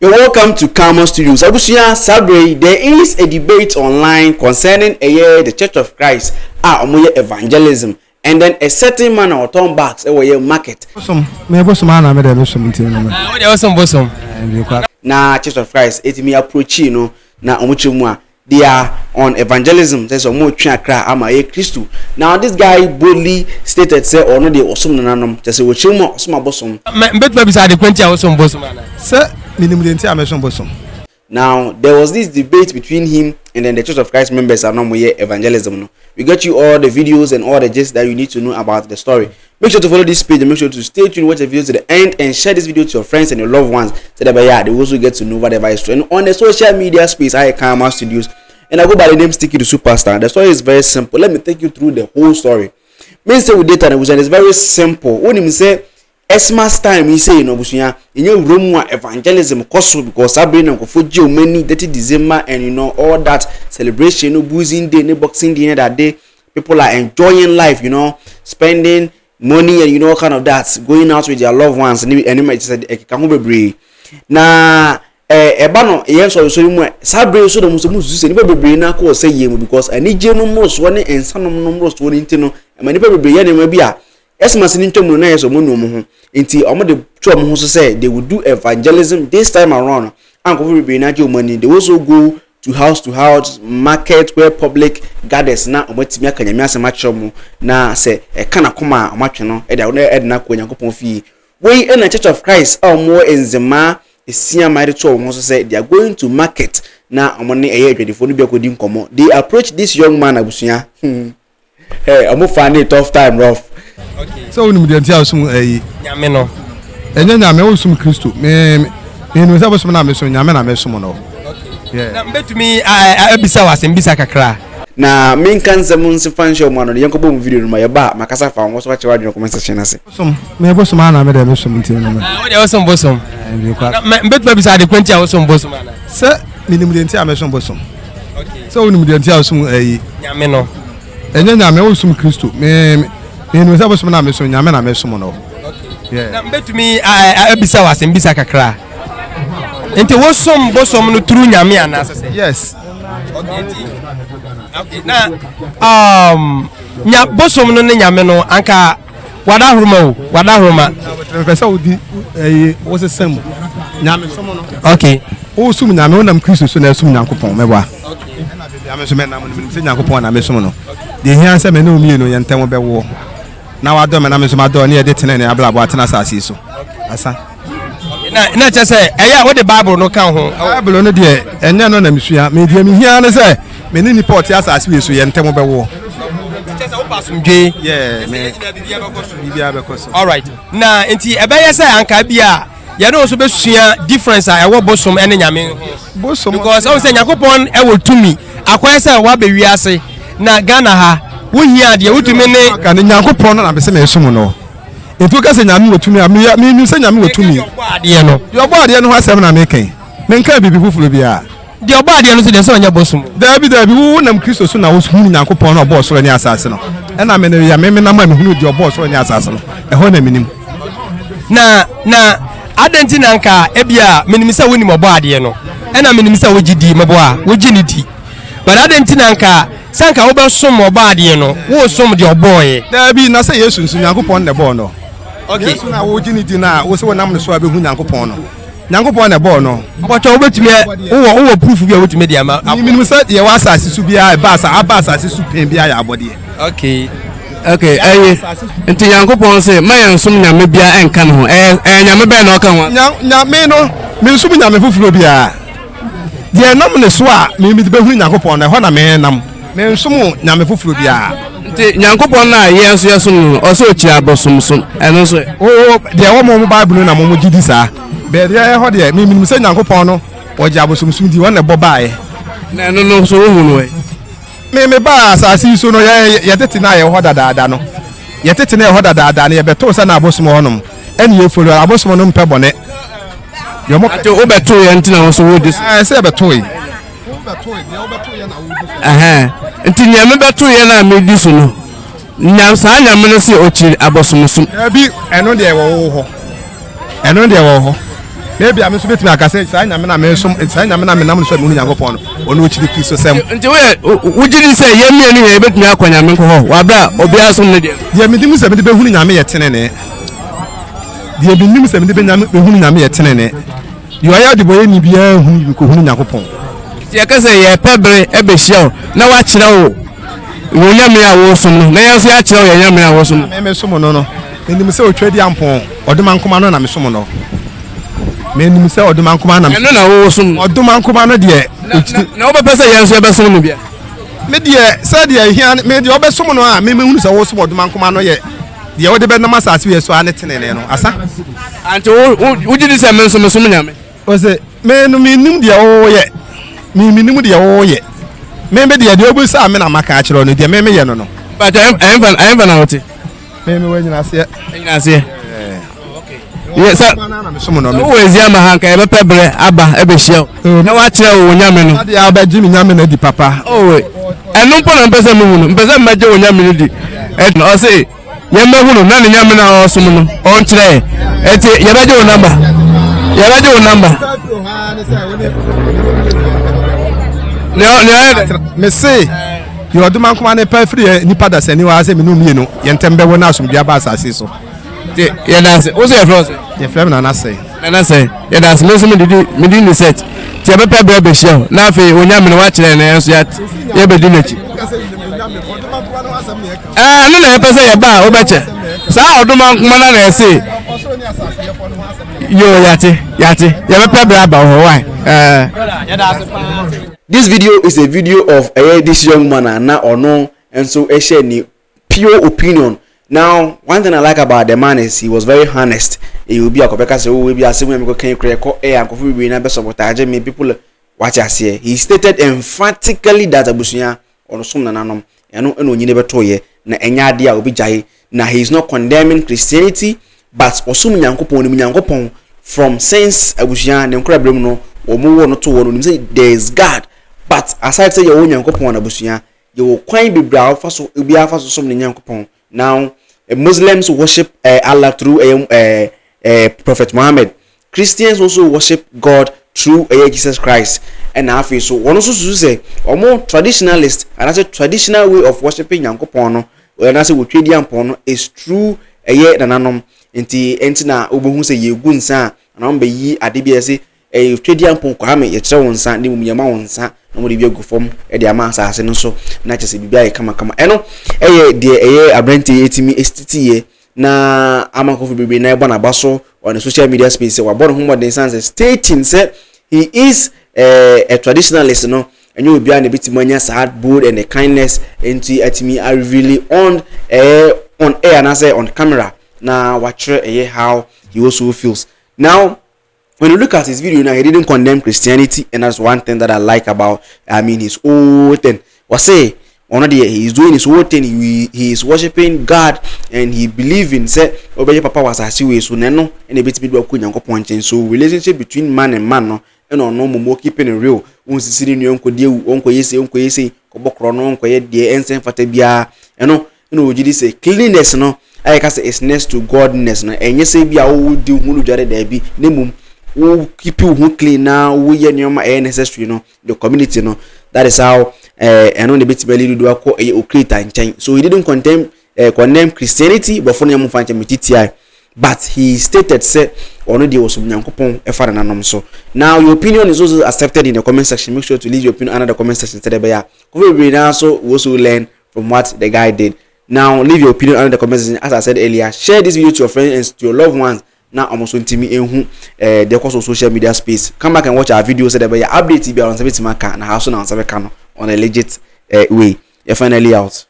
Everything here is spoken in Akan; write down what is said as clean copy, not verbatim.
You're welcome to Kamo Studios. Abusia Sabre, there is a debate online concerning the Church of Christ, evangelism, and then a certain man or turn backs a market. Now, Church of Christ, it me approach na omuchumwa. They are on evangelism. There's a more cry. I'm a Christ. Now this guy boldly stated, "Say, or no, they Abosom Nananom. Just say, we chimo Abosom." Bet beside the 20 Abosom Abosom. Sir, minimum Abosom. Now there was this debate between him and then the Church of Christ members are no more evangelism. No, we got you all the videos and all the gist that you need to know about the story. Make sure to follow this page and make sure to stay tuned, watch the videos to the end, and share this video to your friends and your loved ones so that they also get to know whatever is true. And on the social media space, I come out studios and I go by the name Sticky the Superstar. The story is very simple. Let me take you through the whole story. Me say with data and it's very simple. When him say Essiama's time, he say in your room evangelism cost because I bring them for many dirty Nzema and all that celebration, boozing day, boxing day that day. People are enjoying life, spending money and all kind of that, going out with their loved ones and anyway said na ebano yes so mu sabre so the muso se ni bebre na ko say yemu because ani je no mo so ne ensanom no mo so ni ntino e ma ni bebre ye ne ma bi a Essiama sin ntwom no yeso mo no mo ho enti omo de twa mo ho so say they would do evangelism this time around and ko bebre na je o money they also go to house market where public gathers na omatimi akanyame asema kyeremo na se e kana koma omatwe no e da na ko Nyankopon fi we in the Church of Christ more Nzema Essiama to so say they are going to market na omone eye adwedefo no bi akodi nkomo they approach this young man abusuya hey omo find it tough time rough okay so unu de ntia osum nyame no enya nyame osum Kristo me no say osum na me so nyame na me so no yeah na mbetumi abisa wasembisa kakra na minkan zemun sifansho mano de yanko bom video no ma yeba makasa fa wo so wa chewa de comment section ase me bosom ana me de me so mti no we de bosom mbetumi abisa de 20 Abosom bosom ana sir minimum de ntia me so bosom okay so minimum de ntia osum nyame no enya nyame osum Kristo me no say bosom na me so nyame na me so no okay yeah na mbetumi abisa wasembisa kakra enti wosom bosom no tru nyame ana asese yes okay na nya bosom no ne nyame no anka wada horoma pesa odi wo se sam nyame som no okay wo sum nyame wonam Kristo so na sum Nyankopon meba okay nyame so me na mo se Nyankopon na me som no de hian se me na omi no yentem be wo na wado me na me so mado ne de tene ne ablabo atena sase so asa na che say eya wo the Bible no kan ho Bible no de enya no na mesua me de me hian ne say me ni report asase we so yentem be wo che say wo pasum dwe yeah me bibia be koso all right na enti ebe ye say anka bia ye no so besua difference a ewo bosom ene nyame bosom because I say Yakopon e wo tumi akwai say wa be wiase na Ghana ha wo hia de wo tumi ne ka Yakopon na be say me som no etu ka say nyame wo tumi me say nyame wo tumi ade no yo bo ade no ho asem na me kan me nka bibi fufuru bia de obo ade no so de so anya bosom dabi wo nam Kristo so na wo hunu Yakopon na obo so ni asase no e na me ne ya me na ma me hunu de obo so ni asase no e ho na minim na adentina nka ebia menimisa woni mobo ade no e na menimisa wogidi mebo a wogini di but adentina nka sanka wo be som mobo ade no wo som de oboye dabi na say Yesu nsu Yakopon na bo no okay Yesu na wogini di na wo se wonam no so abehu Yakopon no Yakopon na bo no but wo betumi wo proof bia wotumi de ama menimisa ye wa asase su bia ba asase su pen bia ya abode okay enti Yakopon say mayan sum nyame bia enka no nyame be na oka ho nyame no me sum nyame fufuro bia de nam ne so a me bi be hu Yakopon na ho na me nam me sum nyame fufuro bia enti Yakopon na yenso no o so chi Abosom sum eno so de wo mo Bible na mo gidi sa be de ho de me say Yakopon no o ji Abosom sum di wona bo baaye na eno no so hu no me ba asasi so no ye tete na ye ho dadaada no ye tete na ye ho dadaada na ye beto sa na Abosom honom eni ye folo Abosom no mpe bone yo mo ati obeto ye ntina wo so wo dis say beto ye na wo nti nyame beto ye na me dis no nyam sa nyame no se o chi Abosom sum bi eno de wo ho maybe I'm so betting I can say sign I'm so many upon on which the piece of some. Would you say yemi any bit me akwa nyame ko wabra obi asom ne de ye me dimu se me de behunu nyame ye tenene de bi nim se me de behunu nyame ye tenene you are the boy ni bia hunu ko hunu nyakopon ti akase ye pebre e be hia na wa kire wo wo nyame a wo som no na yeso ya kire wo ye nyame a wo som me som no nim se o twedi ampon odoma nkoma no na me som no me nim se odoma nkoma na me no na wo som odoma nkoma no de na wo be pese yeso e be som no bia me de say de hia me de obesom no a me hunu se wo som odoma nkoma no ye de wo de be na masase we so ane tenene no asa anti wo gidi se me som nyame o se me no me nim de wo ye me nim de wo ye me be de obu sa me na maka akiro no de me ye no no but I'm na wote me we nyina se yes sir wo Essiama hanka e be pebre aba e be hia na wa kire wo nyame no ade aba jimi nyame na di papa oh enu mpo na mpese mu hunu mpese maje wo nyame no di e o se yemma hunu na ne nyame na o som no on kire eti ye baje wo number me say you oduma nkoma ne pa free nipa da sani wa se me no mienu ye ntembe wo na asomdua ba asase so ye dance o se froze ye frame na say ye dance me so me di ni set ti e be pe be hia na afi onyame no wa kire na enso ye be di nachi ni na ye pese ye ba o be che sa oduma nkoma na na say yo yate ye be pe be aba ho why This video is a video of this young man and now or no, and so I share any pure opinion. Now, one thing I like about the man is he was very honest. He will be a copy say, "Oh, we be a same we can create and coffee we na best sabotage me people watch us here." He stated emphatically that Abosom or some Nananom and no never toye na enya dia obi jai na he is not condemning Christianity, but Abosom Nyankopon from since Abosom na nkra brem no omo wo no to wo no say there is God. But aside say your own Nyankopon Abosom, you will quite be brow for so be alpha so some Nyankopon. Now, Muslims worship Allah through Prophet Muhammad. Christians also worship God through Jesus Christ. And now, so one also say, or more traditionalist, and as a traditional way of worshiping Nyankopon, when I say we trade Nyankopon is true Nananom. Entina ubu say ye gunsa, and be ye adibia a trade Nyankopon kwame ye try wonsa ni muyama wonsa. No dey go form e dey ama asase no so na chese bibia e kama eno de abrante etimi estiti na amakofu bibi na ebo na baso on the social media space wa born homo den sense stating say he is a traditionalist no enyo obi a na betimi anya sad bold and the kindness into etimi are really on air and say on camera na watch how he also feels now. When you look at his video now, he didn't condemn Christianity, and that's one thing that I like about, his whole thing. What say? He's doing his whole thing. He is worshiping God, and he believes in say, "Obey Papa was as you so neno." And a bit of so relationship between man and man, no, and no more keeping it real. Once sitting in uncle deal, uncle yesi, kobokrono, uncle ye dear, ensign fatabia, you say cleanliness, no. I can say it's next to godness, no. And you say be a old deal, who jare there be nemum. Who keep you who clean now, we are necessary, the community, that is how and on the bit belly do a create and change. So he didn't condemn Christianity, but for him find TTI. But he stated, say, already was some Nyankopon Nananom. So now your opinion is also accepted in the comment section. Make sure to leave your opinion under the comment section. So we also learn from what the guy did. Now leave your opinion under the comment section. As I said earlier, share this video to your friends and to your loved ones. Now almost on TV the course of social media space. Come back and watch our videos so that by update be on 70 mark and how soon on a legit way. You're finally out.